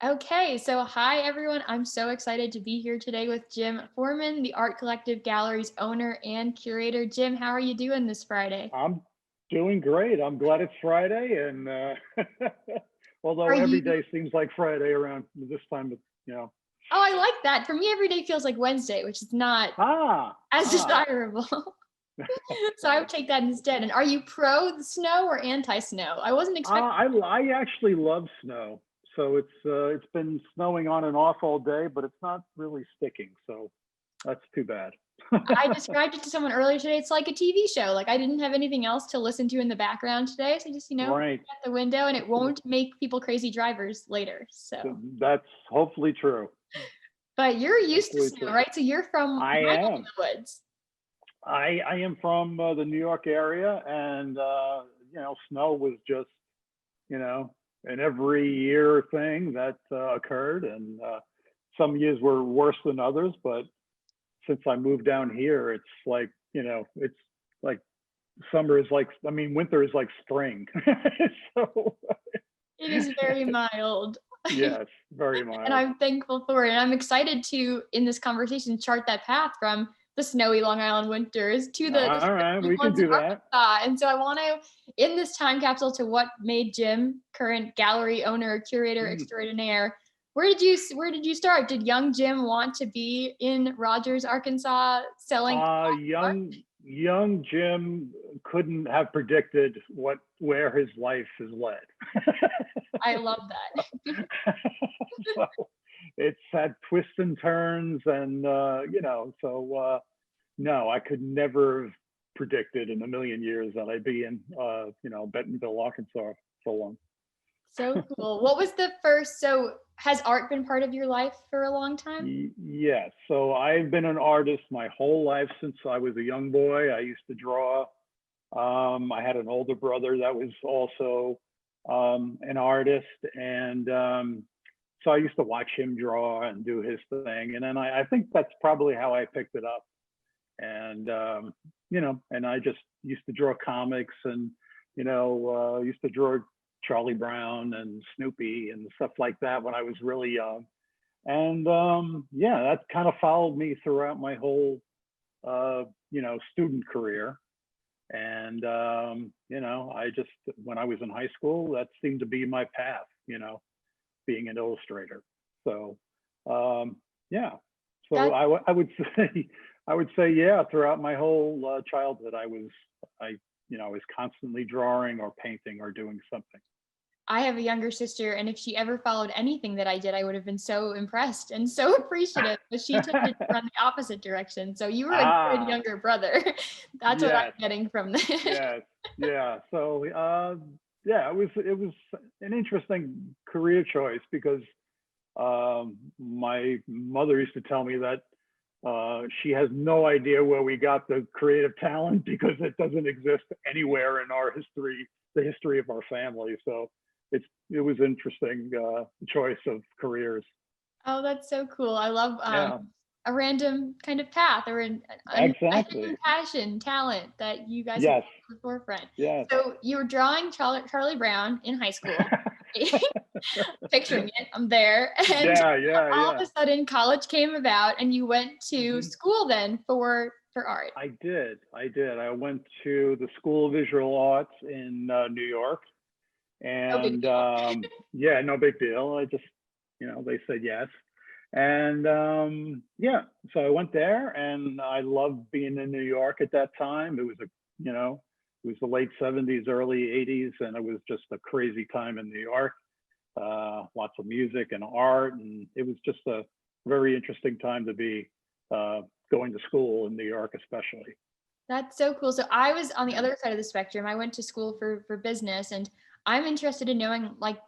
Okay, so hi everyone. I'm so excited to be here today with Jim Forman, the Art Collective Gallery's owner and curator. Jim, how are you doing this Friday? I'm doing great. I'm glad it's Friday, and Are although every you? day seems like Friday around this time, you know. Oh, I like that. For me, every day feels like Wednesday, which is not Ah, as ah, desirable. So I would right. take that instead. And are you pro the snow or anti-snow? I wasn't expecting. I actually love snow, so it's been snowing on and off all day, but it's not really sticking, so that's too bad. I described it to someone earlier today. It's like a TV show. Like I didn't have anything else to listen to in the background today, so just Right. at the window, and it won't make people crazy drivers later. So. That's hopefully true. But you're used to Hopefully snow, true. right? So you're from I my neck of am. the woods. I am from the New York area, and snow was just an every year thing that occurred, and some years were worse than others. But since I moved down here, it's like it's like summer is like winter is like spring. So It is very mild. yes, very And mild. I'm thankful for it. And I'm excited to, in this conversation, chart that path from the snowy Long Island winters to the All right, spring we can ones in do that. Arkansas. And so I want to, in this time capsule to what made Jim current gallery owner, curator Hmm. extraordinaire, where did you start? Did young Jim want to be in Rogers, Arkansas, selling art? Young Jim couldn't have predicted where his life has led. I love that. So it's had twists and turns, and no, I could never have predicted in a million years that I'd be in Bentonville, Arkansas so long. So cool. What was the first? So, has art been part of your life for a long time? Yes. So I've been an artist my whole life since I was a young boy. I used to draw. I had an older brother that was also an artist, and so I used to watch him draw and do his thing. And then I think that's probably how I picked it up. And and I just used to draw comics, and used to draw Charlie Brown and Snoopy and stuff like that when I was really young. And yeah, that kind of followed me throughout my whole student career. And I just, when I was in high school, that seemed to be my path, being an illustrator. So yeah, so That I would say yeah, throughout my whole childhood, I was constantly drawing or painting or doing something. I have a younger sister, and if she ever followed anything that I did, I would have been so impressed and so appreciative. But she tended to run the opposite direction. So you were a good Ah, younger brother. That's what I'm yes, getting from this. yes, yeah. So yeah, it was an interesting career choice because my mother used to tell me that she has no idea where we got the creative talent because it doesn't exist anywhere in our history, the history of our family. So it was interesting choice of careers. Oh, that's so cool. I love Yeah, a random kind of path or a hidden exactly. passion, talent that you guys have Yes, brought to the forefront. yes. So you were drawing Charlie Brown in high school. Picturing it, I'm there. And Yeah, yeah, all of yeah. a sudden college came about and you went to Mhm. school then for art. I did. I did. I went to the School of Visual Arts in New York, No big and deal. yeah, no big deal. I just, they said yes, and yeah, so I went there, and I loved being in New York at that time. It was it was the late '70s, early '80s, and it was just a crazy time in New York. Lots of music and art, and it was just a very interesting time to be uh, going to school in New York, especially. That's so cool. So I was on the Yeah. other side of the spectrum. I went to school for business, and I'm interested in knowing, like,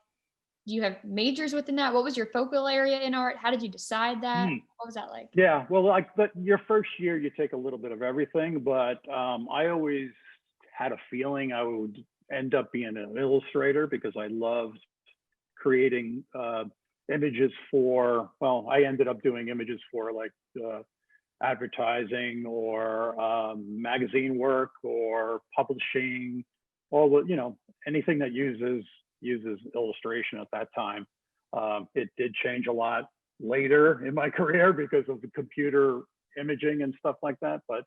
do you have majors within that? What was your focal area in art? How did you decide that? Hmm. What was that like? Yeah, well, like, but your first year, you take a little bit of everything, but I always had a feeling I would end up being an illustrator because I loved creating images for, well, I ended up doing images for like advertising or magazine work or publishing, all the, anything that uses illustration at that time. It did change a lot later in my career because of the computer imaging and stuff like that. But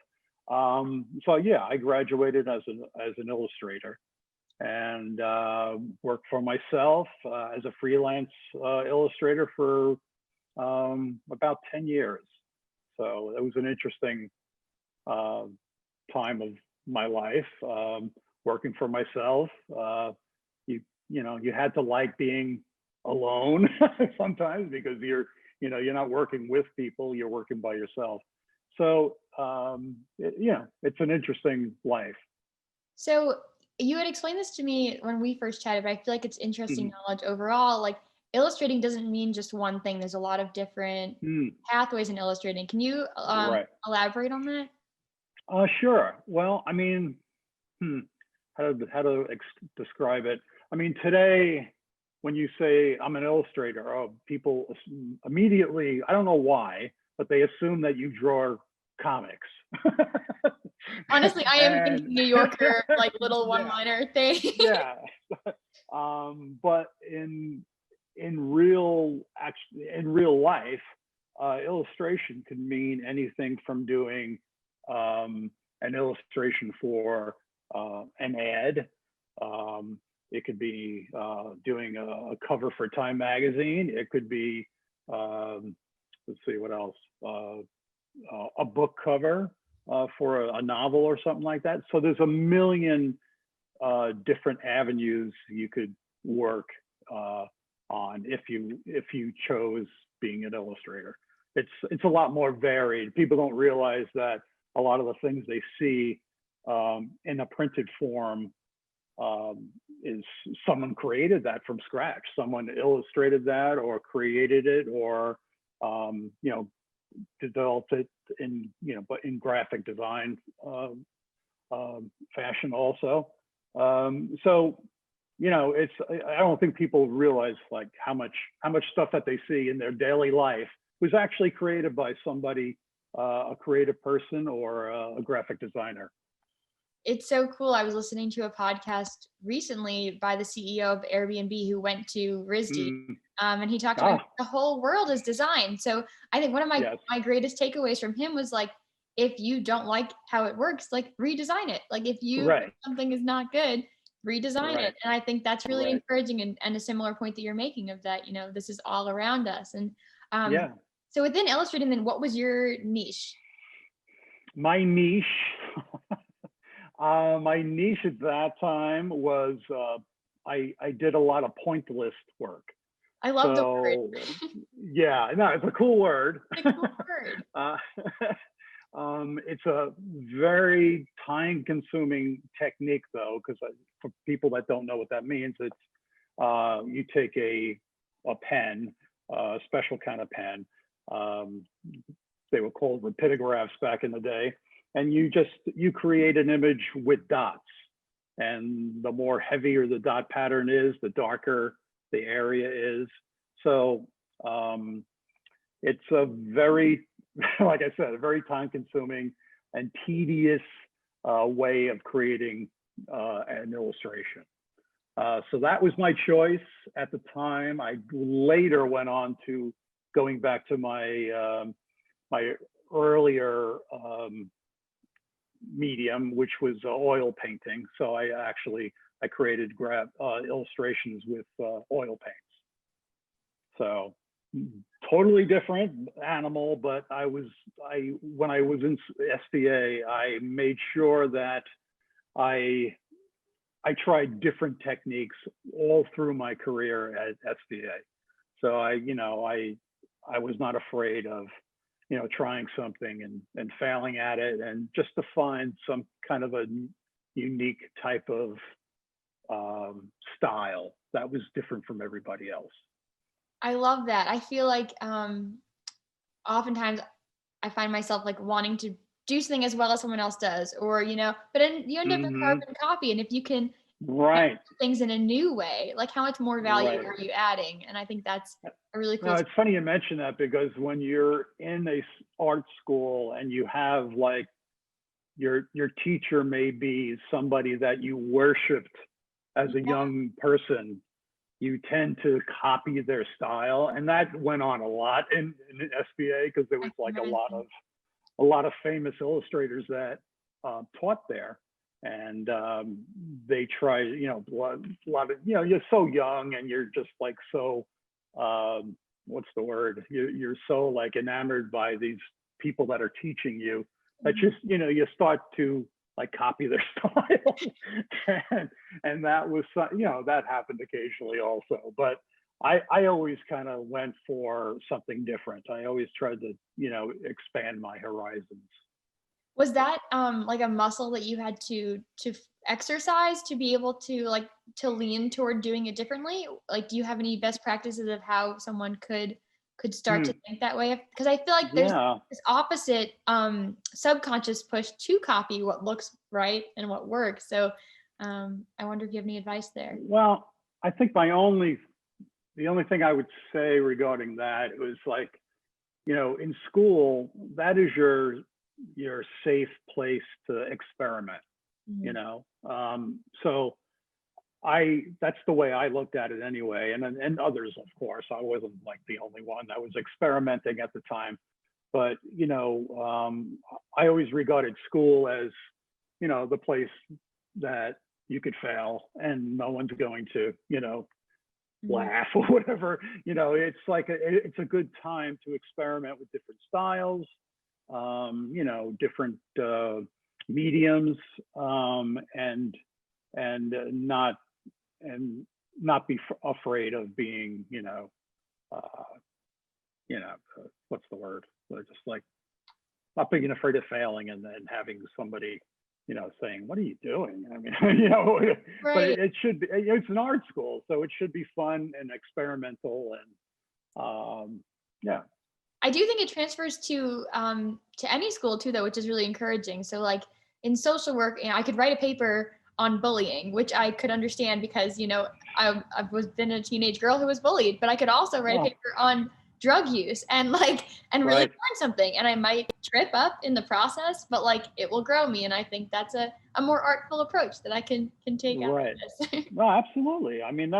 so yeah, I graduated as an illustrator and worked for myself as a freelance illustrator for about 10 years. So it was an interesting time of my life, working for myself. You had to like being alone sometimes because you're not working with people, you're working by yourself. So it's an interesting life. So you had explained this to me when we first chatted, but I feel like it's interesting knowledge overall. Like illustrating doesn't mean just one thing. There's a lot of different pathways in illustrating. Can you Right. elaborate on that? Sure. Well, I mean, how to describe it? I mean, today, when you say I'm an illustrator, people immediately, I don't know why, but they assume that you draw comics. Honestly, I am thinking New Yorker, like little one-liner thing. Yeah. But in real life, illustration can mean anything from doing an illustration for an ad. It could be doing a cover for Time magazine. It could be, let's see, what else? A book cover for a novel or something like that. So there's a million different avenues you could work on if you chose being an illustrator. It's a lot more varied. People don't realize that a lot of the things they see in a printed form is someone created that from scratch. Someone illustrated that or created it or developed it in but in graphic design fashion also. So I don't think people realize like how much stuff that they see in their daily life was actually created by somebody, a creative person or a graphic designer. It's so cool. I was listening to a podcast recently by the CEO of Airbnb who went to RISD, and he talked about the whole world is design. So I think one of my greatest takeaways from him was like, if you don't like how it works, like redesign it. Like if you think something is not good, redesign it. And I think that's really encouraging and a similar point that you're making of that, this is all around us. And so within illustrating, then what was your niche? My niche. My niche at that time was I did a lot of pointillist work. I love the word. Yeah, no, it's a cool word. It's a cool word. It's a very time-consuming technique, though, because for people that don't know what that means, it's you take a pen, a special kind of pen. They were called rapidograph back in the day. And you create an image with dots, and the more heavier the dot pattern is, the darker the area is. So it's a very, like I said, a very time-consuming and tedious way of creating an illustration. So that was my choice at the time. I later went on to going back to my my earlier medium, which was oil painting. So I created illustrations with oil paints. So totally different animal, but when I was in SVA, I made sure that I tried different techniques all through my career at SVA. So I was not afraid of trying something and failing at it, and just to find some kind of a unique type of style that was different from everybody else. I love that. I feel like oftentimes I find myself like wanting to do something as well as someone else does, or but then you end up a carbon copy. And if you can do things in a new way, like how much more value are you adding? And I think that's a really cool. No, it's funny you mention that, because when you're in a art school and you have like your teacher may be somebody that you worshipped as a young person, you tend to copy their style, and that went on a lot in SBA because there was like a lot of famous illustrators that taught there, and they try, a lot of, you're so young and you're just like so, what's the word? You're so like enamored by these people that are teaching you that just, you start to like copy their style, and that was, that happened occasionally also. But I always kind of went for something different. I always tried to, expand my horizons. Was that like a muscle that you had to exercise to be able to like to lean toward doing it differently? Like, do you have any best practices of how someone could start to think that way? Because I feel like there's this opposite subconscious push to copy what looks right and what works. So I wonder if you have any advice there. Well, I think the only thing I would say regarding that was like, in school, that is your safe place to experiment, so that's the way I looked at it anyway. And others, of course, I wasn't like the only one that was experimenting at the time, but, I always regarded school as, the place that you could fail and no one's going to, laugh or whatever. It's like it's a good time to experiment with different styles, different mediums, and not be afraid of being, what's the word? Just like not being afraid of failing and then having somebody, saying, "What are you doing?" I mean, Right. But it should be. It's an art school, so it should be fun and experimental, and I do think it transfers to any school too, though, which is really encouraging. So, like in social work, I could write a paper on bullying, which I could understand because I been a teenage girl who was bullied, but I could also write a paper on drug use and really learn something, and I might trip up in the process, but like it will grow me, and I think that's a more artful approach that I can take out of this. No, absolutely. I mean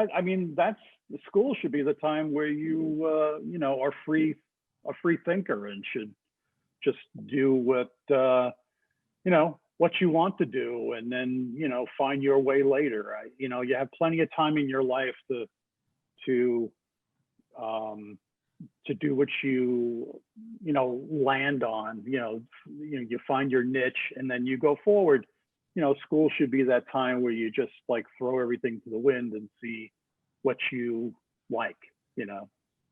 that's the school should be the time where you are a free thinker and should just do what what you want to do, and then find your way later. You have plenty of time in your life to do what you land on. You find your niche and then you go forward. School should be that time where you just like throw everything to the wind and see what you like.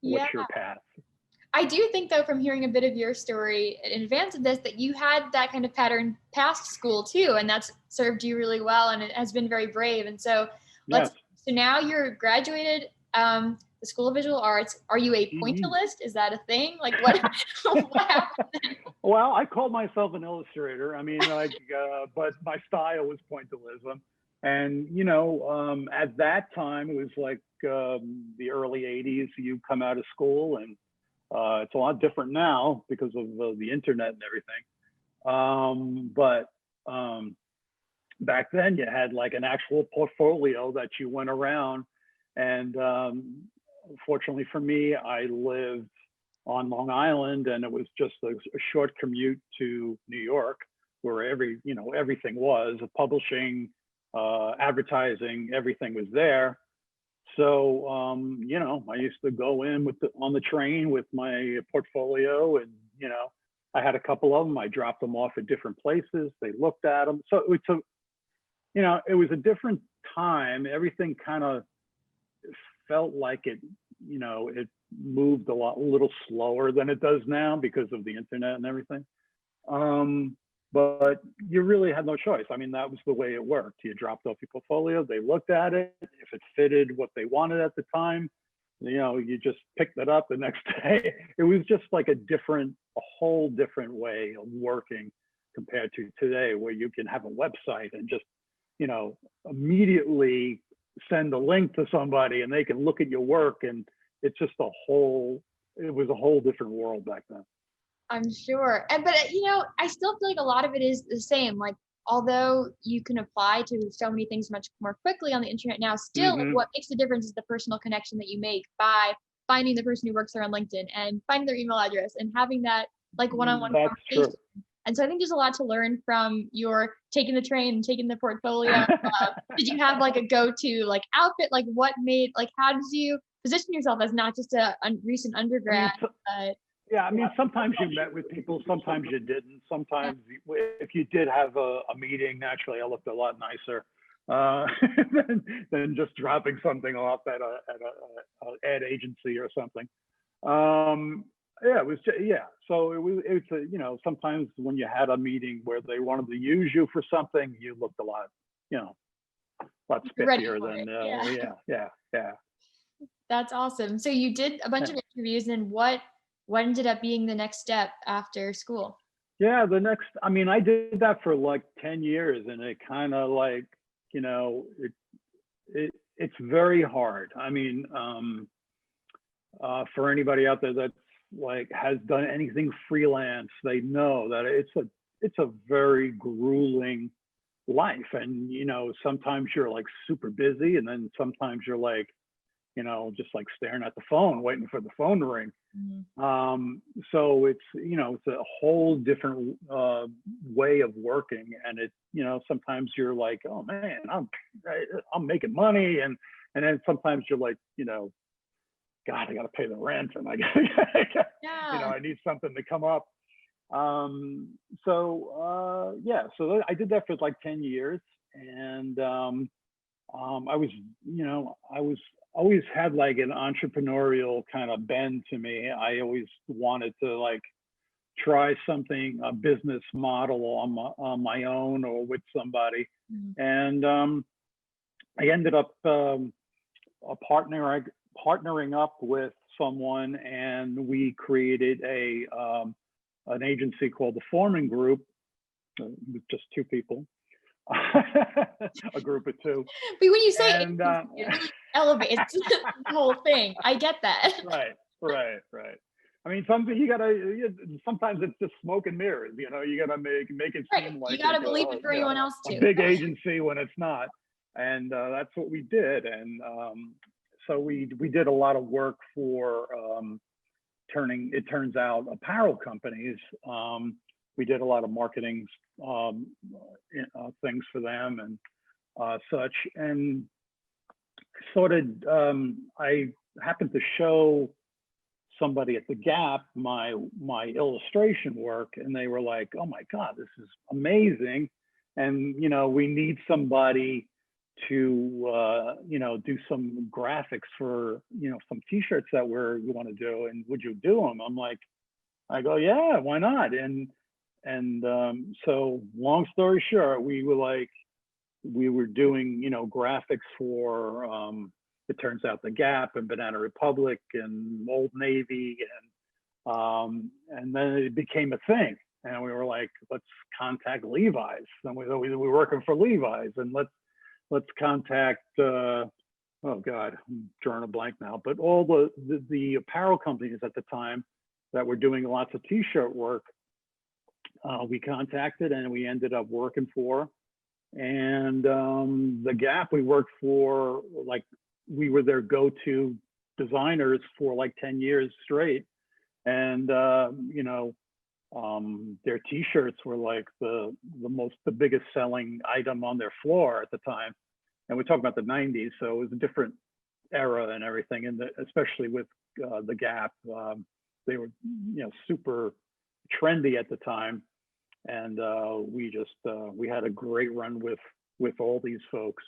What's your path. I do think, though, from hearing a bit of your story in advance of this, that you had that kind of pattern past school too, and that's served you really well, and it has been very brave. And so, so now you're graduated, the School of Visual Arts. Are you a pointillist? Is that a thing? Like what? What happened? Well, I called myself an illustrator. I mean, but my style was pointillism, and at that time it was like the early '80s. You come out of school and it's a lot different now because of the internet and everything. But back then you had like an actual portfolio that you went around. And fortunately for me, I lived on Long Island, and it was just a short commute to New York, where everything was publishing, advertising, everything was there. So, I used to go in on the train with my portfolio, and, I had a couple of them. I dropped them off at different places. They looked at them. So it was a different time. Everything kind of felt like it moved a little slower than it does now because of the internet and everything. But you really had no choice. I mean, that was the way it worked. You dropped off your portfolio, they looked at it. If it fitted what they wanted at the time, you just picked it up the next day. It was just like a whole different way of working compared to today, where you can have a website and just, immediately send a link to somebody and they can look at your work. And it's just it was a whole different world back then. I'm sure. But I still feel like a lot of it is the same. Like although you can apply to so many things much more quickly on the internet now, still like, what makes the difference is the personal connection that you make by finding the person who works there on LinkedIn and finding their email address and having that like one-on-one conversation. True. And so I think there's a lot to learn from your taking the train and taking the portfolio. Did you have like a go-to like outfit? Like what made, like how did you position yourself as not just a recent undergrad? I mean, sometimes you met with people, sometimes you didn't. Sometimes if you did have a meeting, naturally I looked a lot nicer than just dropping something off at a ad agency or something. It was, so it's you know, sometimes when you had a meeting where they wanted to use you for something, you looked a lot, you know, a lot spiffier than yeah. That's awesome. So you did a bunch of interviews, and what ended up being the next step after school? Yeah, I mean, I did that for like 10 years, and it kind of like, you know, it's very hard. I mean, for anybody out there that's like has done anything freelance, they know that it's a very grueling life. And, you know, sometimes you're like super busy, and then sometimes you're like, you know, just like staring at the phone, waiting for the phone to ring. So it's, you know, it's a whole different way of working. And it, you know, sometimes you're like, oh man, I'm making money. And then sometimes you're like, you know, God, I got to pay the rent, and I got, you know, I need something to come up. So I did that for like 10 years. And I was, you know, always had like an entrepreneurial kind of bend to me. I always wanted to like try something, a business model on my own or with somebody. And I ended up partnering up with someone, and we created an agency called the Forman Group, with just two people. A group of two. But when you say it really elevates the whole thing. I get that. Right. I mean, sometimes it's just smoke and mirrors. You know, you gotta make it seem like you gotta believe it for anyone else too. A big agency when it's not, and that's what we did. And so we did a lot of work for it turns out apparel companies. We did a lot of marketing things for them and such. And sort of, I happened to show somebody at the Gap my illustration work, and they were like, "Oh my God, this is amazing!" And you know, we need somebody to you know, do some graphics for, you know, some T-shirts that we want to do, and would you do them? I go, yeah, why not? And so long story short, we were doing, you know, graphics for it turns out the Gap and Banana Republic and Old Navy, and then it became a thing, and we were like, let's contact Levi's. And we were working for Levi's, and let's contact oh God, I'm drawing a blank now, but all the apparel companies at the time that were doing lots of T-shirt work, we contacted, and we ended up working for. And the Gap, we worked for, like, we were their go-to designers for like 10 years straight. And you know, their T-shirts were like the biggest selling item on their floor at the time. And we're talking about the 90s, so it was a different era and everything. And especially with the Gap, they were, you know, super trendy at the time. And we had a great run with all these folks.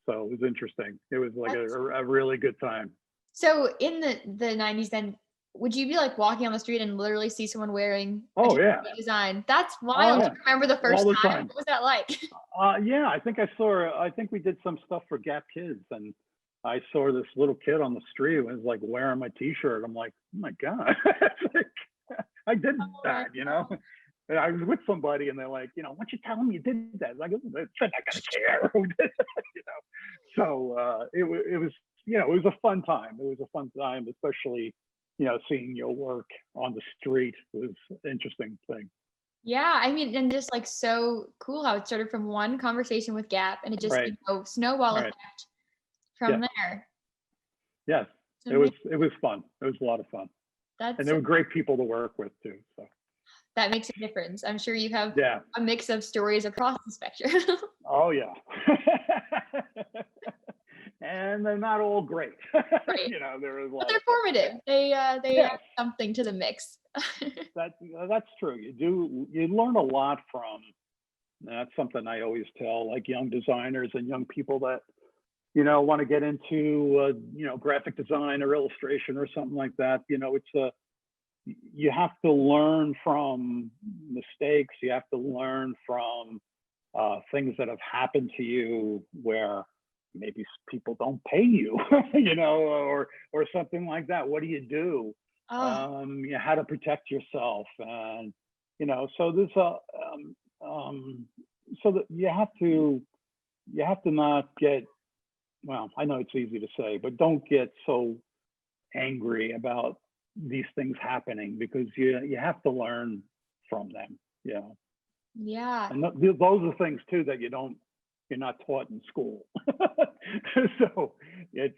So it was interesting. It was like a really good time. So in the 90s, then, would you be like walking on the street and literally see someone wearing a design? That's wild. Do you remember the first time? What was that like? Yeah, I think we did some stuff for Gap Kids, and I saw this little kid on the street who was like wearing my T-shirt. I'm like, oh my God, I did that, you know? And I was with somebody, and they're like, you know, why don't you tell them you did that? Like, they're not gonna care who did that, you know? So it was, you know, it was a fun time. It was a fun time, especially, you know, seeing your work on the street was an interesting thing. Yeah, I mean, and just like so cool how it started from one conversation with Gap and it just, Right. snowball Right. effect from there. Yes. It's It was amazing. fun. It was a lot of fun. And That's they were great people to work with too. So that makes a difference. I'm sure you have yeah. a mix of stories across the spectrum. Oh yeah. And they're not all great. Right. There is a But lot they're of stuff. formative. They add Yes, something to the mix. that's true. You learn a lot from. That's something I always tell like young designers and young people that want to get into graphic design or illustration or something like that. You have to learn from mistakes. You have to learn from things that have happened to you where maybe people don't pay you, or something like that. What do you do? Oh, How to protect yourself, and so there's so that you have to not get. Well, I know it's easy to say, but don't get so angry about these things happening because you have to learn from them. yeah. And those are things too that you're not taught in school. So it's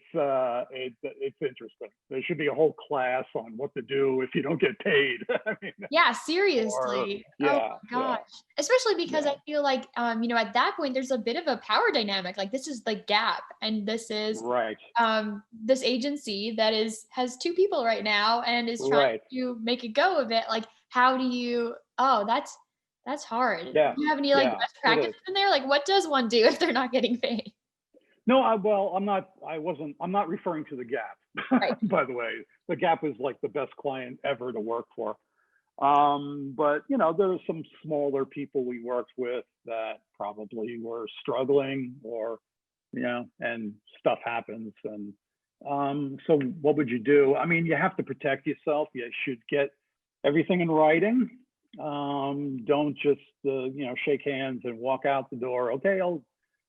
interesting. There should be a whole class on what to do if you don't get paid. I mean, Yeah, or seriously. Oh yeah, my gosh. Especially because yeah, I feel like at that point there's a bit of a power dynamic. Like this is the Gap and this is right, this agency that has two people right now and is trying right, to make a go of it. Like how do you that's hard. Do yeah, you have any like yeah. best It is. practices in there? Like what does one do if they're not getting paid? No, I'm not. I'm not referring to the Gap. Right. By the way, the Gap is like the best client ever to work for. But there are some smaller people we worked with that probably were struggling, or and stuff happens. And so, what would you do? I mean, you have to protect yourself. You should get everything in writing. Don't just shake hands and walk out the door. Okay, I'll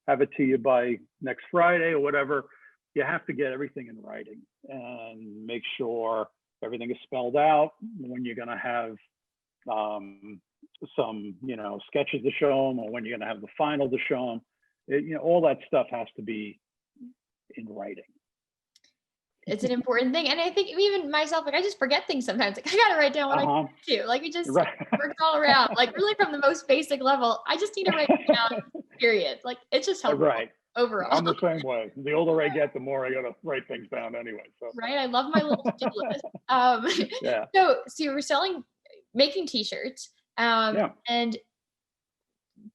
have it to you by next Friday or whatever. You have to get everything in writing and make sure everything is spelled out when you're going to have some sketches to show them, or when you're going to have the final to show them. All that stuff has to be in writing. It's an important thing. And I think even myself, like I just forget things sometimes. Like I gotta write down what I do. Like it just Right. works all around. Like really from the most basic level, I just need to write it down, period. Like it's just helpful Right. overall. I'm the same way. The older I get, the more I gotta write things down anyway. So Right. I love my little to-do list. yeah. So you were making t-shirts. Yeah. And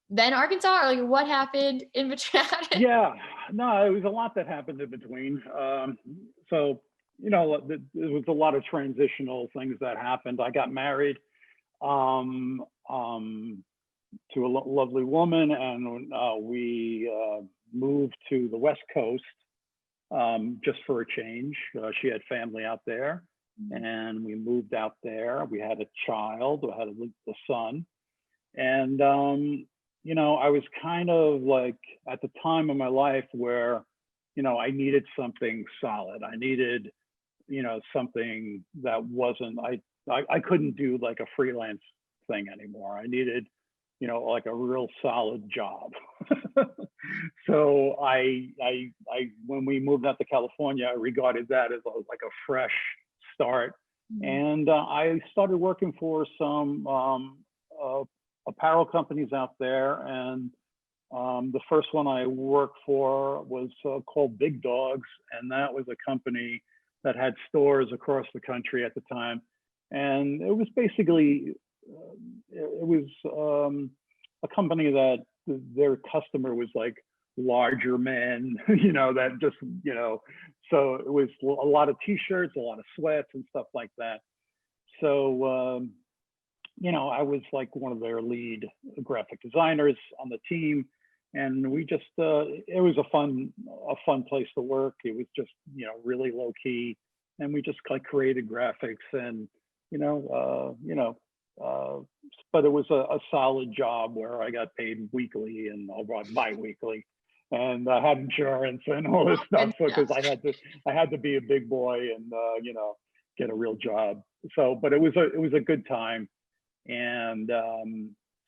then Arkansas, or like what happened in between? Yeah. No, it was a lot that happened in between. So there was a lot of transitional things that happened. I got married um, to a lovely woman, and we moved to the West Coast just for a change. She had family out there, and we moved out there. We had a child. We had a son, and I was kind of like at the time of my life where I needed something solid. I needed something that wasn't. I couldn't do like a freelance thing anymore. I needed like a real solid job. So I when we moved out to California, I regarded that as like a fresh start. And I started working for some apparel companies out there. And the first one I worked for was called Big Dogs. And that was a company that had stores across the country at the time. And it was basically, it was a company that their customer was like larger men, that just, so it was a lot of t-shirts, a lot of sweats and stuff like that. So, I was like one of their lead graphic designers on the team. And we just, it was a fun place to work. It was just, really low key. And we just like created graphics and, but it was a solid job where I got paid weekly and bi-weekly, and I had insurance and all this stuff. So because I had to be a big boy and get a real job. So, but it was a good time. And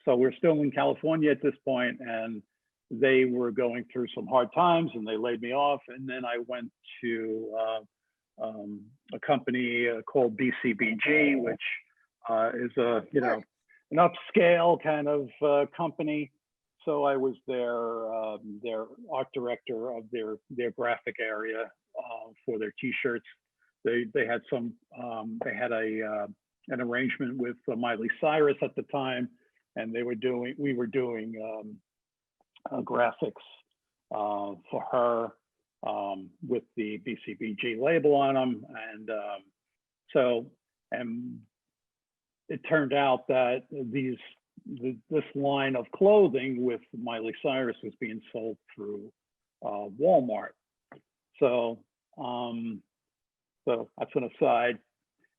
so we're still in California at this point, and they were going through some hard times and they laid me off. And then I went to a company called BCBG, which is a, you know, an upscale kind of company. So I was their art director of their graphic area for their T-shirts. They had some they had an arrangement with Miley Cyrus at the time, and we were doing graphics for her with the BCBG label on them, and and it turned out that this line of clothing with Miley Cyrus was being sold through Walmart. So that's an aside.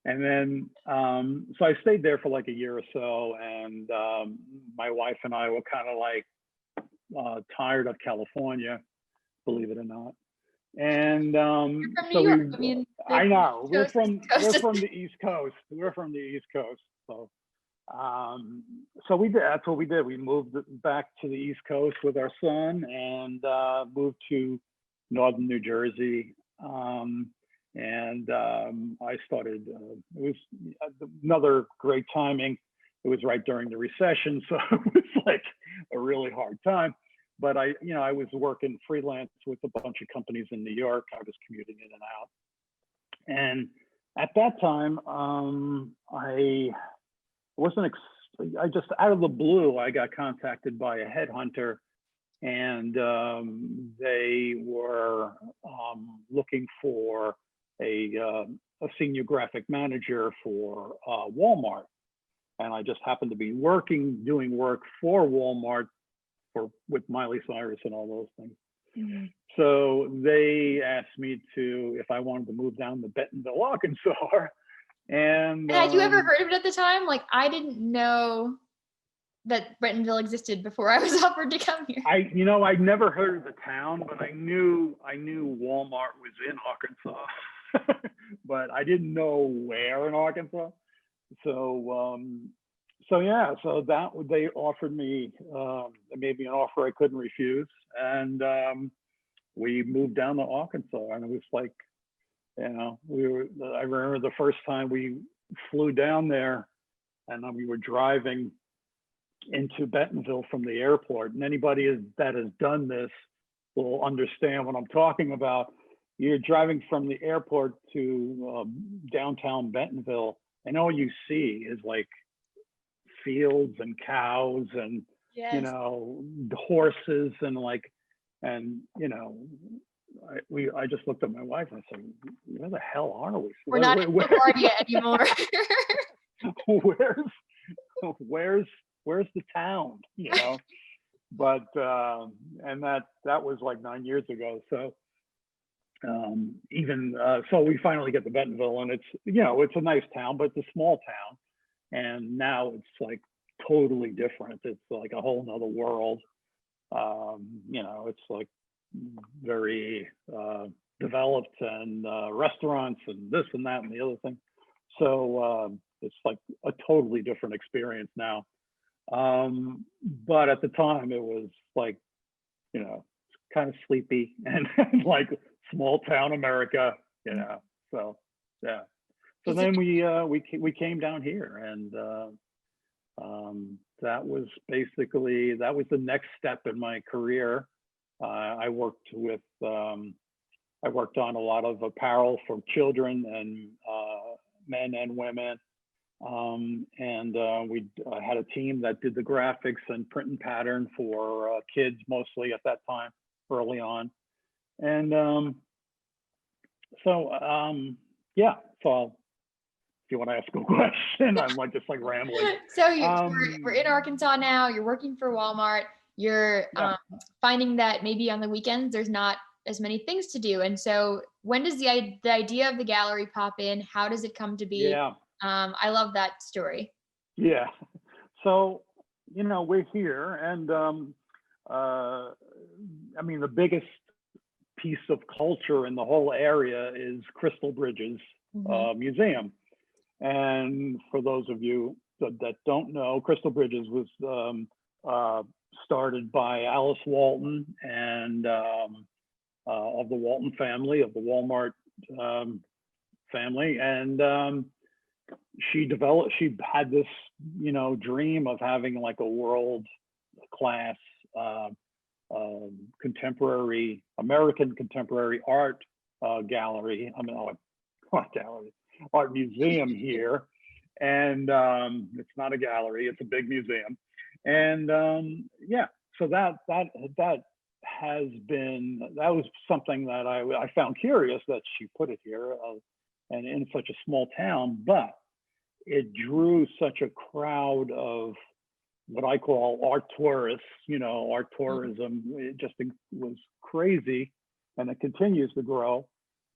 And then, so I stayed there for like a year or so, and my wife and I were kind of like tired of California, believe it or not. And I know we're from the East Coast. We're from the East Coast, so that's what we did. We moved back to the East Coast with our son, and moved to northern New Jersey. I started, it was another great timing. It was right during the recession, so it was like a really hard time. But I was working freelance with a bunch of companies in New York. I was commuting in and out. And at that time, I just out of the blue, I got contacted by a headhunter, and they were looking for a senior graphic manager for Walmart. And I just happened to be doing work for Walmart with Miley Cyrus and all those things. Mm-hmm. So they asked me if I wanted to move down to Bentonville, Arkansas. And had you ever heard of it at the time? Like, I didn't know that Bentonville existed before I was offered to come here. I'd never heard of the town, but I knew Walmart was in Arkansas, but I didn't know where in Arkansas. So that they offered me, they made me an offer I couldn't refuse, and we moved down to Arkansas, and it was like, I remember the first time we flew down there, and we were driving into Bentonville from the airport, and anybody that has done this will understand what I'm talking about. You're driving from the airport to downtown Bentonville, and all you see is like fields and cows and horses I just looked at my wife and I said, where the hell are we? We're not in LaGuardia anymore. where's the town, but and that was like 9 years ago. So so we finally get to Bentonville, and it's it's a nice town, but it's a small town. And now it's like totally different. It's like a whole nother world. It's like very developed, and restaurants and this and that and the other thing. So it's like a totally different experience now. But at the time it was like, kind of sleepy and like small town America, so yeah. So then we came down here, and that was the next step in my career. I worked on a lot of apparel for children and men and women, and we had a team that did the graphics and print and pattern for kids mostly at that time, early on, and so if you want to ask a question, I'm just rambling. So we're in Arkansas now. You're working for Walmart. You're finding that maybe on the weekends there's not as many things to do. And so when does the idea of the gallery pop in? How does it come to be? Yeah. I love that story. Yeah. So, we're here, and the biggest piece of culture in the whole area is Crystal Bridges Museum. And for those of you that don't know, Crystal Bridges was started by Alice Walton and of the Walton family, of the Walmart family, and she had this, you know, dream of having like a world class contemporary, American contemporary art gallery. I mean, art gallery, art museum here. And it's not a gallery, it's a big museum. And yeah, so that was something that I found curious that she put it here, and in such a small town, but it drew such a crowd of what I call art tourists, you know, art tourism. It just was crazy, and it continues to grow.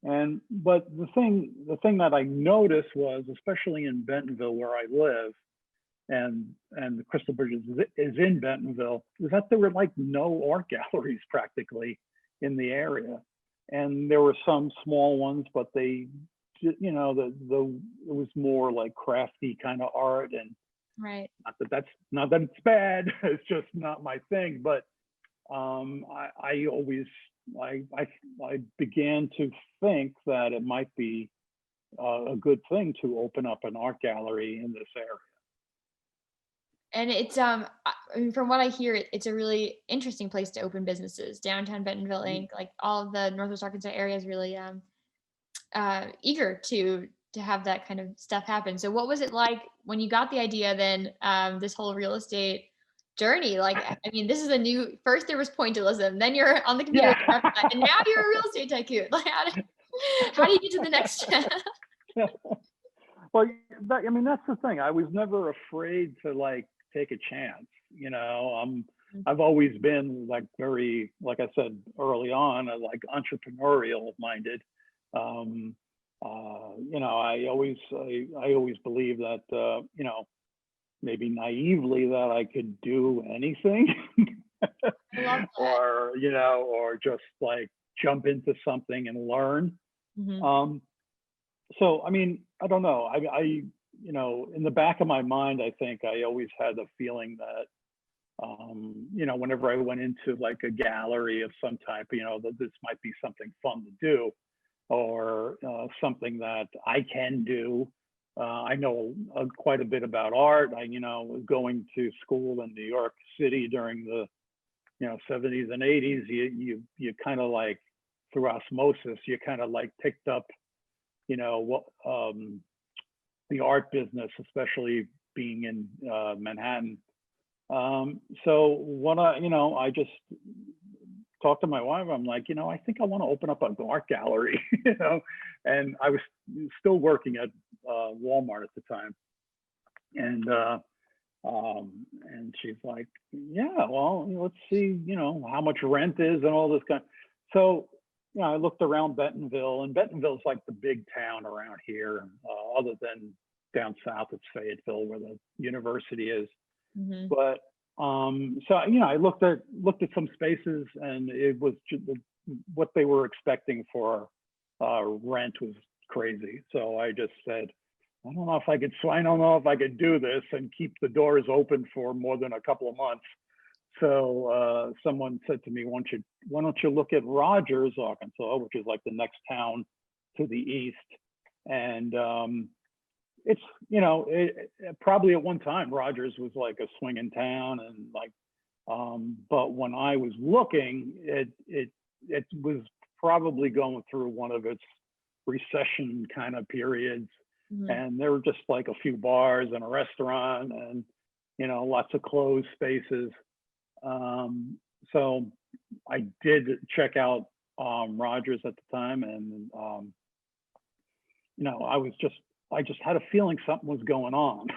But the thing that I noticed was, especially in Bentonville where I live, and the Crystal Bridges is in Bentonville, is that there were like no art galleries practically in the area. And there were some small ones, but they, you know, it was more like crafty kind of art. And right. Not that it's bad, it's just not my thing. But I began to think that it might be a good thing to open up an art gallery in this area. And it's I mean, from what I hear, it's a really interesting place to open businesses. Downtown Bentonville Inc., like all of the Northwest Arkansas area is really eager to have that kind of stuff happen. So what was it like when you got the idea then, this whole real estate journey? Like, I mean, this is first there was Pointillism, then you're on the computer, and now you're a real estate tycoon. Like, how do you get to the next step? Well, I mean, that's the thing. I was never afraid to like take a chance. You know, I've always been like very, like I said early on, like entrepreneurial minded. You know, I always believe that you know, maybe naively, that I could do anything, or you know, or just like jump into something and learn. Mm-hmm. So I mean, I don't know. I you know, in the back of my mind, I think I always had the feeling that you know, whenever I went into like a gallery of some type, you know, that this might be something fun to do, or something that I can do. I know quite a bit about art. I, you know, was going to school in New York City during the, you know, 70s and 80s. You kind of like, through osmosis, you kind of like picked up, you know, what the art business, especially being in Manhattan. So what I just talked to my wife. I'm like, you know, I think I want to open up an art gallery, you know, and I was still working at Walmart at the time. And she's like, yeah, well, let's see, you know, how much rent is and all this kind. So, you know, I looked around Bentonville, and Bentonville's like the big town around here, other than down south at Fayetteville where the university is. Mm-hmm. But so, you know, I looked at some spaces, and it was what they were expecting for rent was crazy. So I just said, I don't know if I could do this and keep the doors open for more than a couple of months. So someone said to me, why don't you look at Rogers, Arkansas, which is like the next town to the east. And it's, you know, probably at one time Rogers was like a swinging town, and like, but when I was looking, it was probably going through one of its recession kind of periods. Mm-hmm. And there were just like a few bars and a restaurant, and, you know, lots of closed spaces. So I did check out Rogers at the time, and you know, I just had a feeling something was going on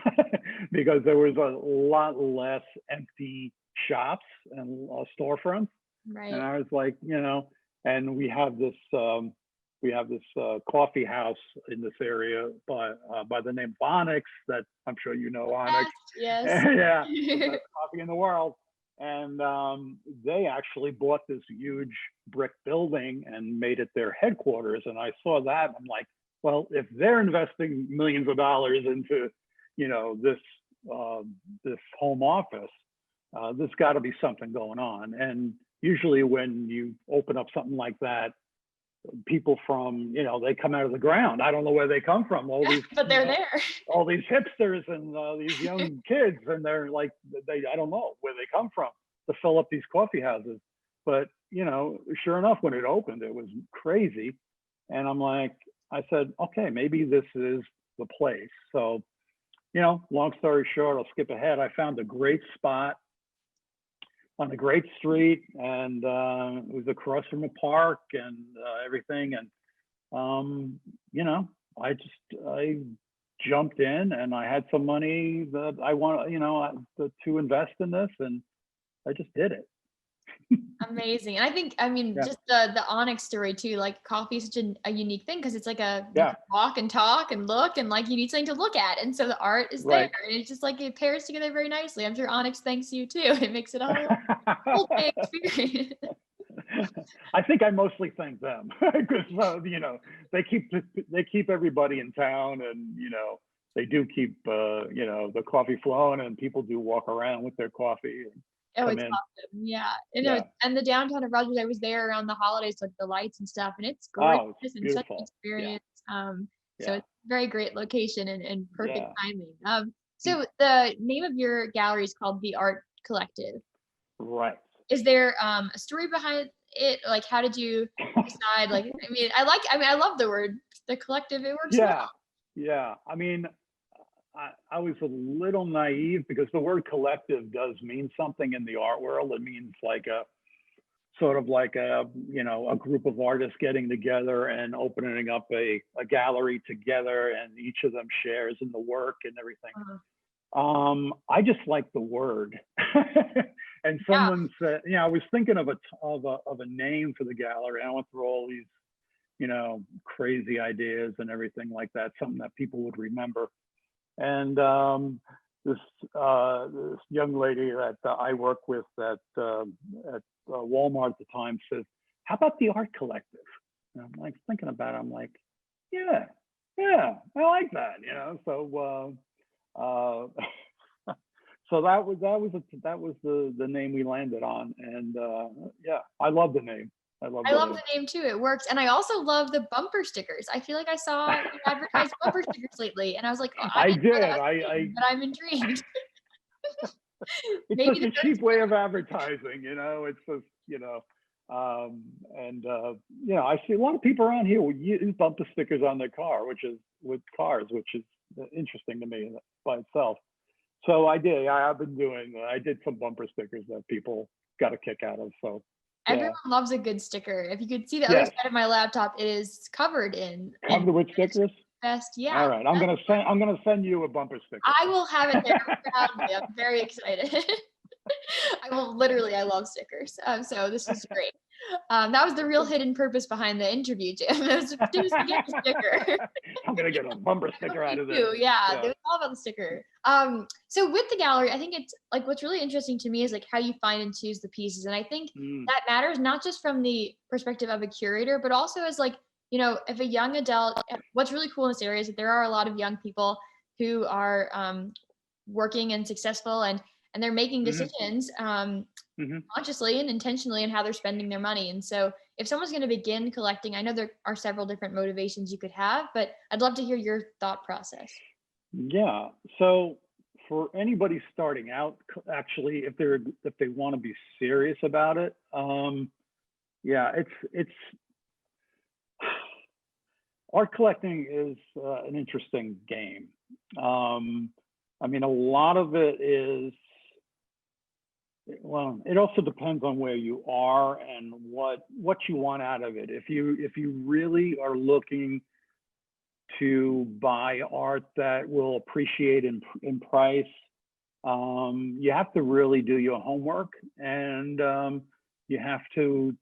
because there was a lot less empty shops and storefronts. Right. And I was like, you know, and we have this coffee house in this area by the name of Onyx, that I'm sure you know Onyx. Yes. Yeah, the best coffee in the world. And they actually bought this huge brick building and made it their headquarters. And I saw that, I'm like, well, if they're investing millions of dollars into, you know, this this home office. There's got to be something going on. And usually when you open up something like that, people from, they come out of the ground. I don't know where they come from. All these, but they're there. All these hipsters and these young kids, and they're like, I don't know where they come from to fill up these coffee houses. But, sure enough, when it opened, it was crazy. And I said, okay, maybe this is the place. So, long story short, I'll skip ahead. I found a great spot on a great street, and it was across from a park and everything. And, I jumped in, and I had some money that I want, to invest in this, and I just did it. Amazing. And I think, just the Onyx story too, like coffee is such a unique thing, because it's like you can walk and talk and look, and like you need something to look at. And so the art is there, and it's just like it pairs together very nicely. I'm sure Onyx thanks you too. It makes it a whole day experience. I think I mostly thank them, because they keep everybody in town, and they do keep the coffee flowing, and people do walk around with their coffee. Oh, it's awesome. Yeah. And the downtown of Rogers, I was there around the holidays, like the lights and stuff, and it's great. It's and such an experience. So it's a very great location and perfect timing. So the name of your gallery is called The Art Collective. Right. Is there a story behind it? Like, how did you decide? Like, I love the word, the collective. It works well. Yeah. I was a little naive, because the word collective does mean something in the art world. It means like a sort of like a group of artists getting together and opening up a gallery together, and each of them shares in the work and everything. I just like the word. And someone said, I was thinking of a name for the gallery. I went through all these, crazy ideas and everything like that, something that people would remember. And this young lady that I work with at Walmart at the time says, "How about the Art Collective?" And I'm like thinking about it. I'm like, yeah, I like that. So that was the name we landed on, and I love the name. I love the name too. It works. And I also love the bumper stickers. I feel like I saw you advertise bumper stickers lately, and I was like, I did. But I'm intrigued. It's such a cheap way of advertising, it's just, I see a lot of people around here will use bumper stickers on their car, which is interesting to me by itself. So I did. I did some bumper stickers that people got a kick out of. So everyone loves a good sticker. If you could see the other side of my laptop, it is covered with stickers. Best, yeah. All right, I'm gonna send you a bumper sticker. I will have it there proudly. I'm very excited. I love stickers. So this is great. That was the real hidden purpose behind the interview, Jim. It was to get the sticker. I'm gonna get a bumper sticker out of this. Yeah, it was all about the sticker. So with the gallery, I think it's like what's really interesting to me is like how you find and choose the pieces, and I think that matters not just from the perspective of a curator, but also as like, if a young adult. What's really cool in this area is that there are a lot of young people who are working and successful, and they're making decisions consciously and intentionally in how they're spending their money. And so if someone's going to begin collecting, I know there are several different motivations you could have, but I'd love to hear your thought process. Yeah. So for anybody starting out, actually, if they want to be serious about it, it's art collecting is an interesting game. A lot of it is, it also depends on where you are and what you want out of it. If you really are looking to buy art that will appreciate in price, you have to really do your homework, and you have to,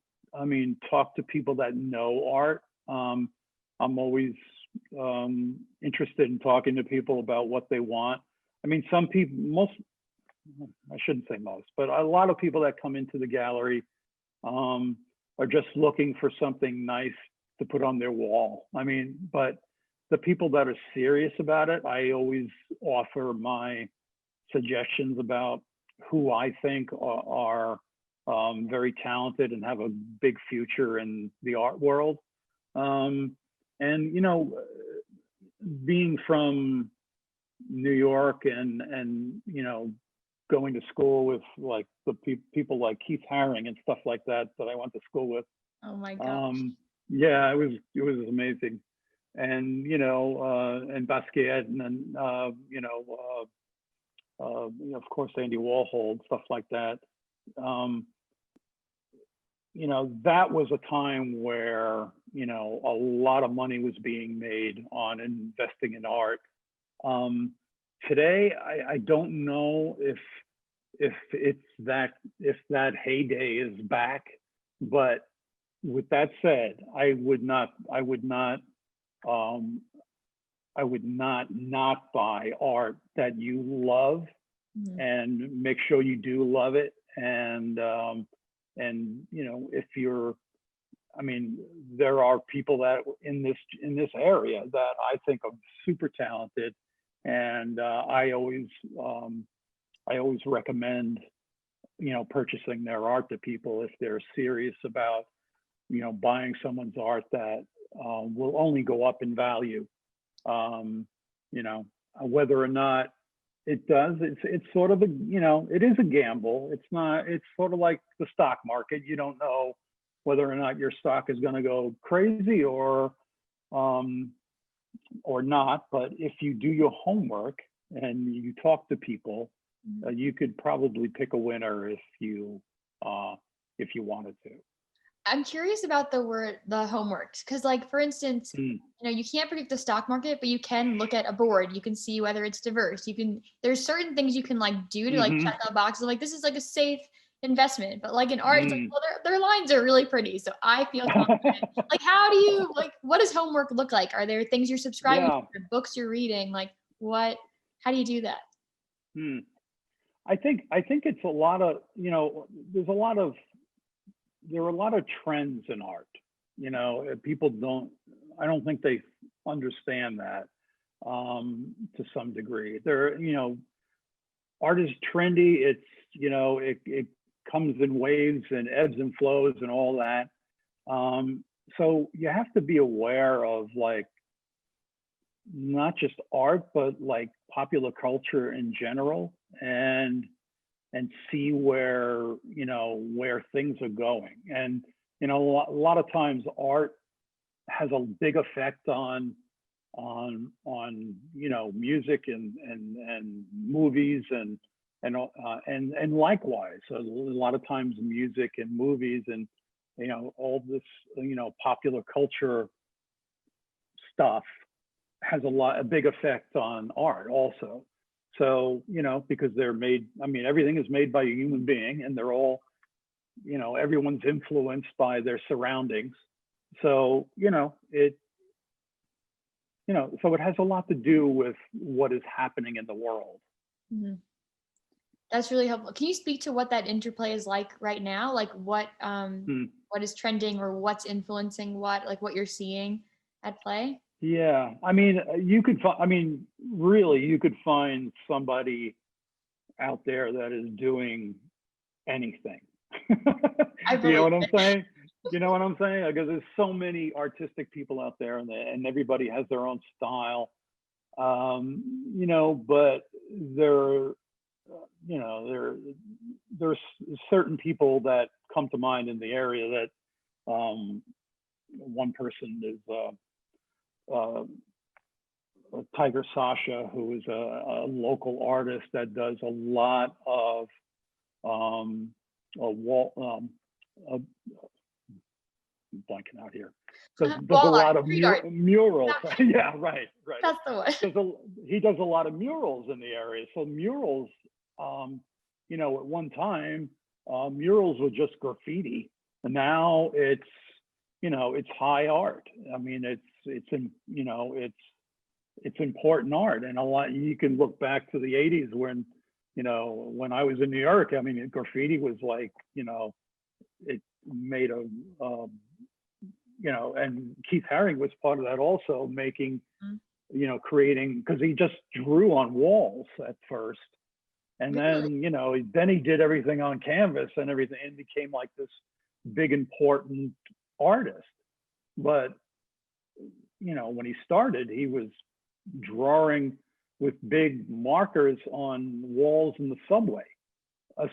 talk to people that know art. I'm always interested in talking to people about what they want. Some people, I shouldn't say most, but a lot of people that come into the gallery are just looking for something nice to put on their wall. But the people that are serious about it, I always offer my suggestions about who I think are very talented and have a big future in the art world. And, you know, being from New York and, you know, going to school with like the people like Keith Haring and stuff like that I went to school with. Oh my gosh. Yeah, it was amazing. And, you know, and Basquiat and you know, of course, Andy Warhol, stuff like that. You know, that was a time where, you know, a lot of money was being made on investing in art. Today, I don't know if that heyday is back, but with that said, I would not buy art that you love, and make sure you do love it. And you know, if you're, I mean, there are people that in this area that I think are super talented, and I always recommend, you know, purchasing their art to people if they're serious about, you know, buying someone's art that will only go up in value. You know, whether or not it does, it's sort of a, you know, it is a gamble. It's sort of like the stock market. You don't know whether or not your stock is going to go crazy or not. But if you do your homework and you talk to people, you could probably pick a winner if you wanted to. I'm curious about the homework, because like, for instance, you know, you can't predict the stock market, but you can look at a board. You can see whether it's diverse. There's certain things you can like do to like check out boxes. Like, this is like a safe investment, but like in art, it's like, well, their lines are really pretty. So I feel confident. Like, what does homework look like? Are there things you're subscribing to, books you're reading? Like how do you do that? I think it's a lot of, you know, there are a lot of trends in art, you know, people I don't think they understand that to some degree. You know, art is trendy. It's, you know, it comes in waves and ebbs and flows and all that. So you have to be aware of like, not just art, but like popular culture in general, and see where, you know, where things are going. And, you know, a lot of times art has a big effect on you know, music and movies and likewise. So a lot of times music and movies and, you know, all this, you know, popular culture stuff has a big effect on art also. So, you know, because they're made, I mean, everything is made by a human being, and they're all, you know, everyone's influenced by their surroundings. So, so it has a lot to do with what is happening in the world. That's really helpful. Can you speak to what that interplay is like right now? Like what is trending, or what's influencing what you're seeing at play? Yeah, I mean, really, you could find somebody out there that is doing anything. You know what I'm saying? You know what I'm saying? Because there's so many artistic people out there, and everybody has their own style. You know, but there's certain people that come to mind in the area that one person is Tiger Sasha, who is a local artist that does a lot of blanking out here. Does a lot of murals. Yeah, right. That's the one. He does a lot of murals in the area. So murals, you know, at one time, murals were just graffiti, and now it's, you know, it's high art. I mean, it's important art, and a lot. You can look back to the '80s when, you know, when I was in New York. I mean, graffiti was like, you know, it made a you know, and Keith Haring was part of that also, making, you know, creating, because he just drew on walls at first, And Really? then, then he did everything on canvas and everything, and became like this big, important artist. But, when he started, he was drawing with big markers on walls in the subway.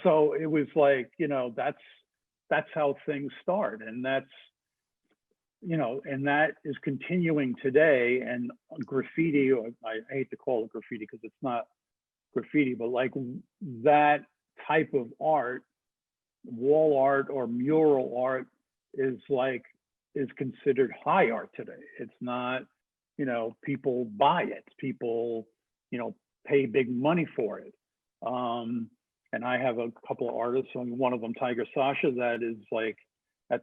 So it was like, that's how things start. And that's, and that is continuing today. And graffiti, or I hate to call it graffiti because it's not graffiti, but like that type of art, wall art or mural art, is considered high art today. It's not, people buy it, people, pay big money for it. And I have a couple of artists, and one of them, Tiger Sasha, that is like, that,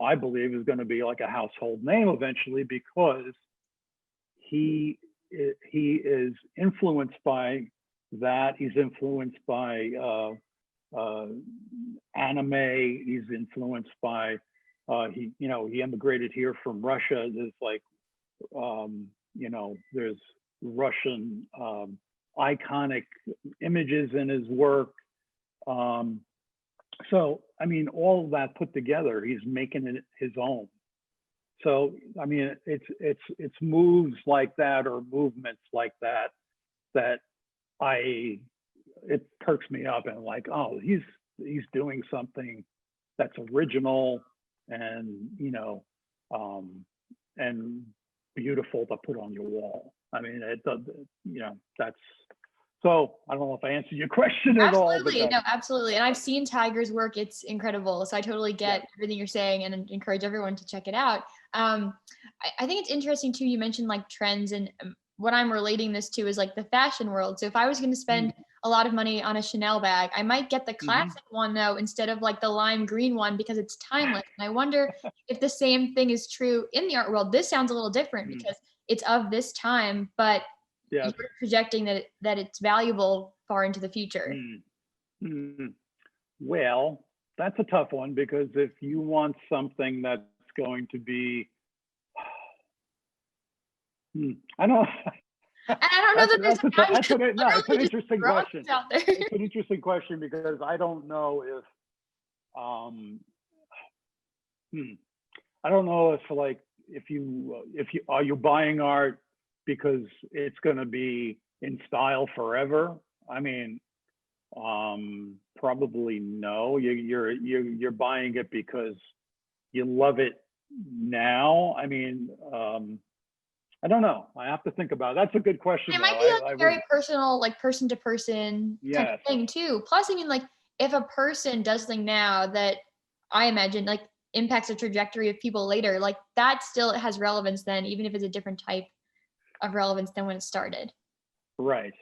I believe is going to be like a household name eventually, because he is influenced by that. He's influenced by anime. He's influenced by he emigrated here from Russia. There's like there's Russian iconic images in his work. So I mean, all of that put together, he's making it his own. So I mean, it's moves like that, or movements like that, that it perks me up, and like, oh, he's doing something that's original and and beautiful to put on your wall. I mean, it does, that's, so I don't know if I answered your question at all. Absolutely, no, absolutely. And I've seen Tiger's work; it's incredible. So I totally get everything you're saying, and encourage everyone to check it out. I think it's interesting too. You mentioned like trends, and what I'm relating this to is like the fashion world. So if I was going to spend a lot of money on a Chanel bag, I might get the classic one though, instead of like the lime green one, because it's timeless. And I wonder if the same thing is true in the art world. This sounds a little different because it's of this time, but you're projecting that it's valuable far into the future. Well, that's a tough one, because if you want something that's going to be, I don't know. And I don't know that it's an interesting question. It's an interesting question, because I don't know if, I don't know if like, if you are you buying art because it's going to be in style forever? I mean, probably no. You're buying it because you love it now. I mean, I don't know. I have to think about it. That's a good question. It might be like very personal, like person to person kind of thing too. Plus, I mean, like if a person does something now that I imagine like impacts the trajectory of people later, like that still has relevance then, even if it's a different type of relevance than when it started. Right.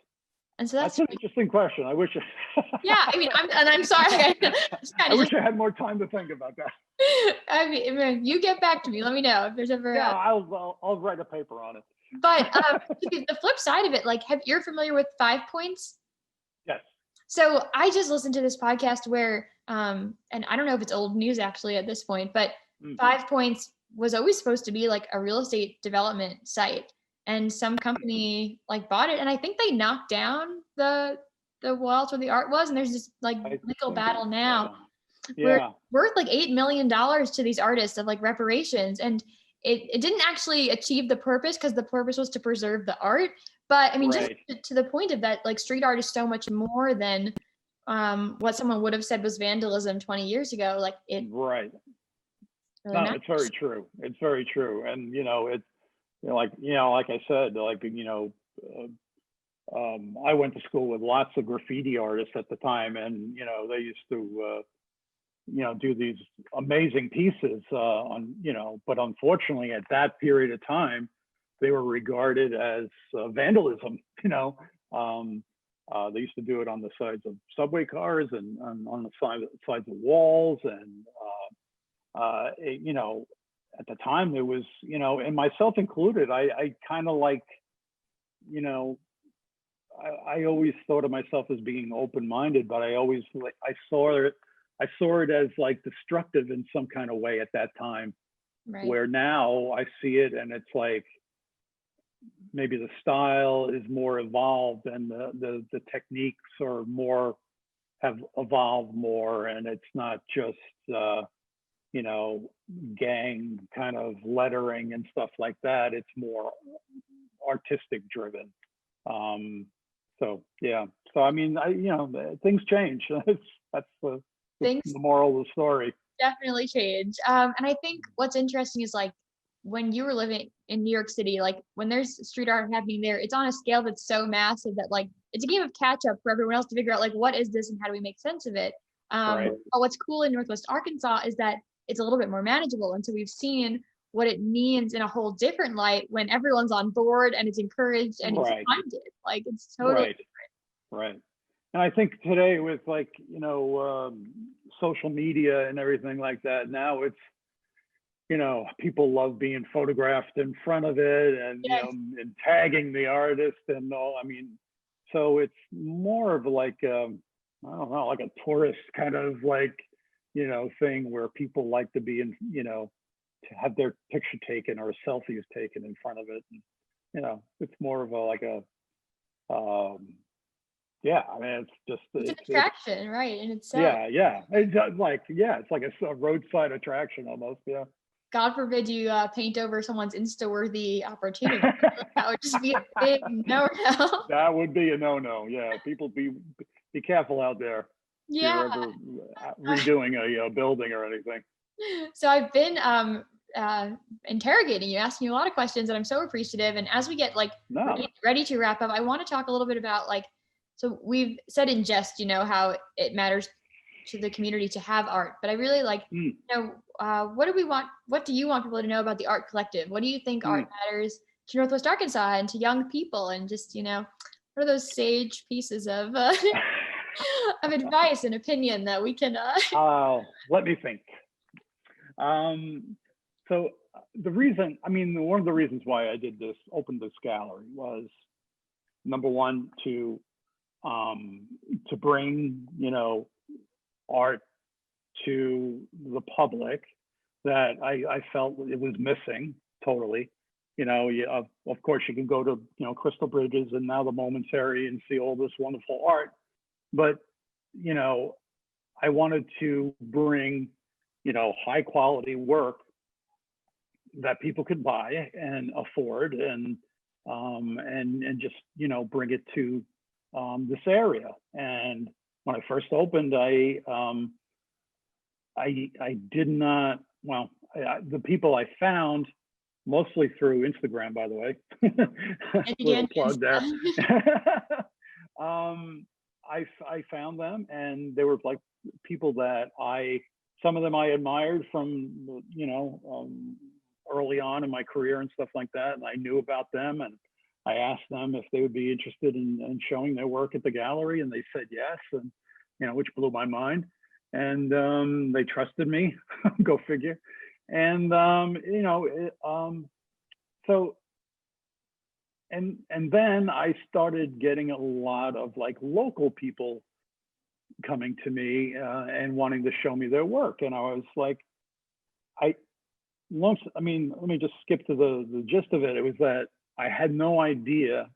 And so that's an interesting question. I wish. Yeah, I mean, I'm sorry. I wish I had more time to think about that. I mean, you get back to me. Let me know if there's ever. Yeah, I'll write a paper on it. But the flip side of it, like, you're familiar with 5 points? Yes. So I just listened to this podcast where, and I don't know if it's old news actually at this point, but 5 points was always supposed to be like a real estate development site. And some company like bought it, and I think they knocked down the walls where the art was, and there's this like legal battle now where it's worth like $8 million to these artists of like reparations, and it didn't actually achieve the purpose, because the purpose was to preserve the art. But I mean, just to the point of that, like street art is so much more than what someone would have said was vandalism 20 years ago. Like it. Right. Really no, it's very true. It's very true, and like I said, like I went to school with lots of graffiti artists at the time, and they used to do these amazing pieces on but unfortunately at that period of time they were regarded as vandalism. They used to do it on the sides of subway cars and on the sides of walls, and at the time there was, and myself included, I kind of like, I always thought of myself as being open-minded, but I always I saw it as like destructive in some kind of way at that time. Right. Where now I see it and it's like, maybe the style is more evolved and the techniques are more, have evolved more, and it's not just you know, gang kind of lettering and stuff like that. It's more artistic driven. So yeah, so I mean, you know, things change. That's the moral of the story. Definitely change. And I think what's interesting is like when you were living in New York City, like when there's street art happening there, it's on a scale that's so massive that like it's a game of catch up for everyone else to figure out like what is this and how do we make sense of it. Right. But what's cool in Northwest Arkansas is that it's a little bit more manageable, and so we've seen what it means in a whole different light when everyone's on board and it's encouraged and it's funded. Like it's totally different. Right. And I think today with like, you know, social media and everything like that, now it's, you know, people love being photographed in front of it and, you know, and tagging the artist and all. I mean, so it's more of like, I don't know, like a tourist kind of like, you know, thing where people like to be in, you know, to have their picture taken or selfies taken in front of it. And, you know, it's more of a, like a, yeah, I mean, it's just it's an attraction, right? And it's it's like a roadside attraction almost. Yeah. God forbid you paint over someone's Insta-worthy opportunity. That would just be a big no-no. That would be a no-no. Yeah, people be careful out there. Yeah. If you're ever redoing a building or anything. So I've been interrogating you, asking you a lot of questions, and I'm so appreciative. And as we get like ready to wrap up, I want to talk a little bit about like, so we've said in jest, you know, how it matters to the community to have art, but I really like, you know, what do you want people to know about the art collective? What do you think art matters to Northwest Arkansas and to young people? And just, you know, what are those sage pieces of of advice and opinion that we can let me think. So the reason, I mean, one of the reasons why I did this, opened this gallery, was number one, to bring, you know, art to the public that I felt it was missing totally. You know, of course you can go to, you know, Crystal Bridges and now the Momentary and see all this wonderful art, but, you know, I wanted to bring, you know, high quality work that people could buy and afford and just, you know, bring it to this area. And when I first opened, I did not, well, the people I found, mostly through Instagram, by the way, little plug there. I found them, and they were like people that some of them I admired from, you know, early on in my career and stuff like that. And I knew about them, and I asked them if they would be interested in showing their work at the gallery, and they said yes, and, you know, which blew my mind. And they trusted me, go figure. And, you know, so, and then I started getting a lot of like local people coming to me and wanting to show me their work. And I was like, I mean, let me just skip to the gist of it. It was that I had no idea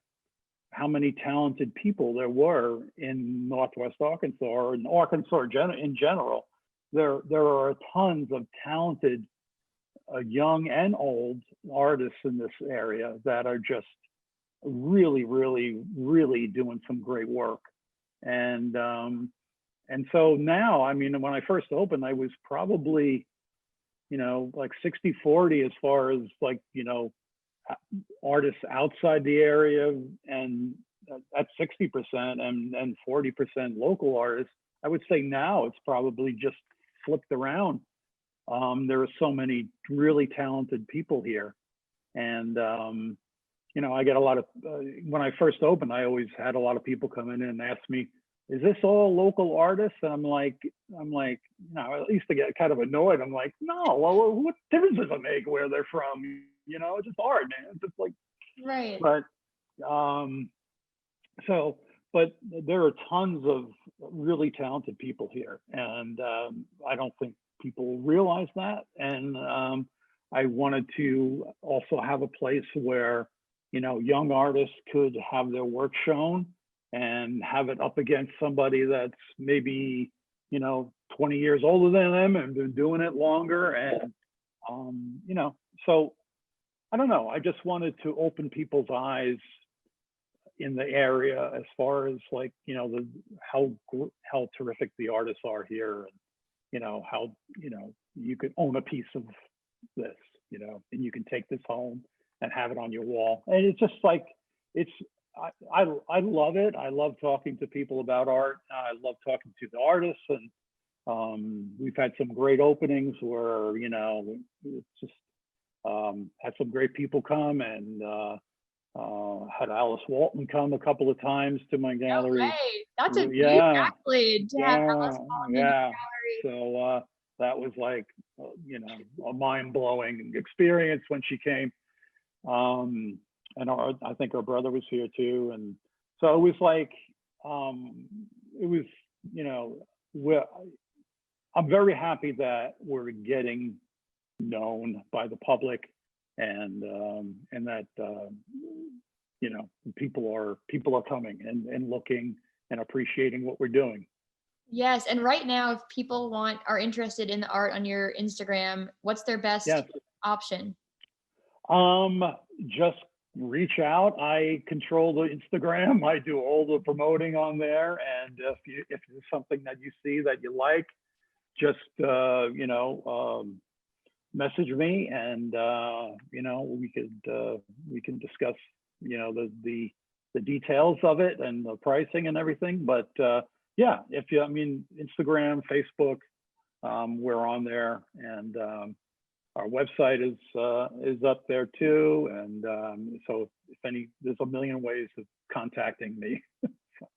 how many talented people there were in Northwest Arkansas, or in Arkansas in general. There are tons of talented young and old artists in this area that are just really, really, really doing some great work. And so now, I mean, when I first opened, I was probably, you know, like 60-40 as far as like, you know, artists outside the area, and at 60% and 40% local artists. I would say now it's probably just flipped around. There are so many really talented people here. And, you know, I get a lot of, when I first opened, I always had a lot of people come in and ask me, is this all local artists? And I'm like, you know, at least I get kind of annoyed. I'm like, no, well, what difference does it make where they're from? You know, it's just art, man. It's just like, right. But, but there are tons of really talented people here. And I don't think people realize that. And I wanted to also have a place where young artists could have their work shown and have it up against somebody that's maybe, 20 years older than them and been doing it longer. And, so I don't know. I just wanted to open people's eyes in the area as far as like, how terrific the artists are here, and, how, you could own a piece of this, and you can take this home and have it on your wall. And it's just like, I love it. I love talking to people about art. I love talking to the artists, and we've had some great openings where, it's just had some great people come, and had Alice Walton come a couple of times to my gallery. No, that's a huge accolade to have Alice Walton in the gallery. So that was like, a mind-blowing experience when she came. And I think her brother was here too. And so it was like, I'm very happy that we're getting known by the public, and that, people are coming and looking and appreciating what we're doing. Yes. And right now, if people are interested in the art on your Instagram, what's their best option? Just reach out. I control the Instagram. I do all the promoting on there. And if there's something that you see that you like, just, message me, and, we can discuss, the details of it and the pricing and everything. But, Instagram, Facebook, we're on there, and, our website is up there too. And so there's a million ways of contacting me.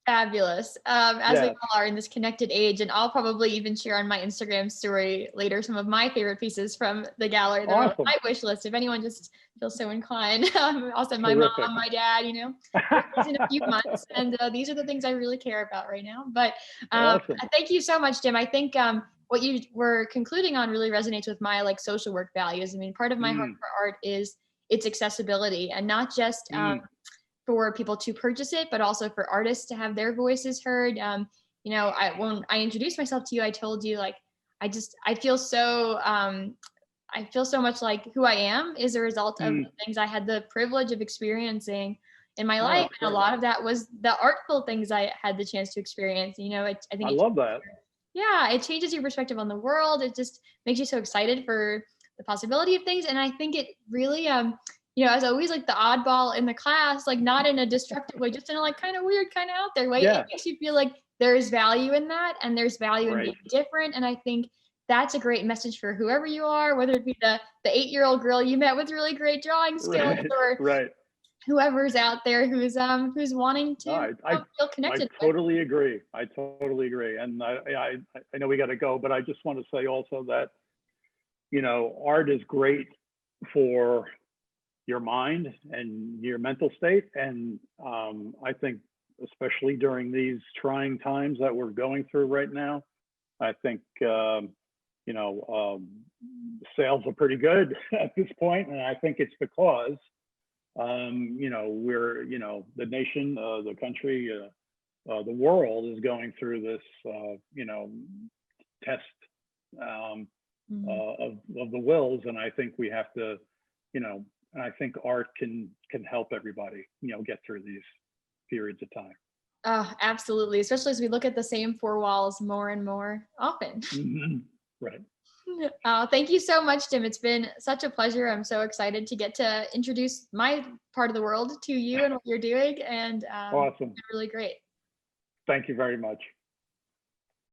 Fabulous. As we all are in this connected age, and I'll probably even share on my Instagram story later some of my favorite pieces from the gallery. They're on my wish list. If anyone just feels so inclined, I'll send my mom, my dad, in a few months. And these are the things I really care about right now. But thank you so much, Jim. I think what you were concluding on really resonates with my social work values. I mean, part of my heart for art is its accessibility, and not just for people to purchase it, but also for artists to have their voices heard. When I introduced myself to you, I told you I feel so much like who I am is a result of the things I had the privilege of experiencing in my life. And a lot of that was the artful things I had the chance to experience. I think I love that. Yeah, it changes your perspective on the world. It just makes you so excited for the possibility of things. And I think it really, as always, like the oddball in the class, not in a destructive way, just in a kind of weird, kind of out there way. It makes you feel like there's value in that, and there's value in being different. And I think that's a great message for whoever you are, whether it be the 8-year-old girl you met with really great drawing skills, or whoever's out there who's wanting to feel connected. I totally agree. And I know we got to go, but I just want to say also that, art is great for your mind and your mental state. And I think especially during these trying times that we're going through right now, I think, sales are pretty good at this point. And I think it's because, we're, the nation, the country, the world is going through this, test of the wills. And I think we have to, and I think art can help everybody, get through these periods of time. Oh, absolutely. Especially as we look at the same four walls more and more often. Right. Thank you so much, Jim. It's been such a pleasure. I'm so excited to get to introduce my part of the world to you and what you're doing. And awesome. It's really great. Thank you very much.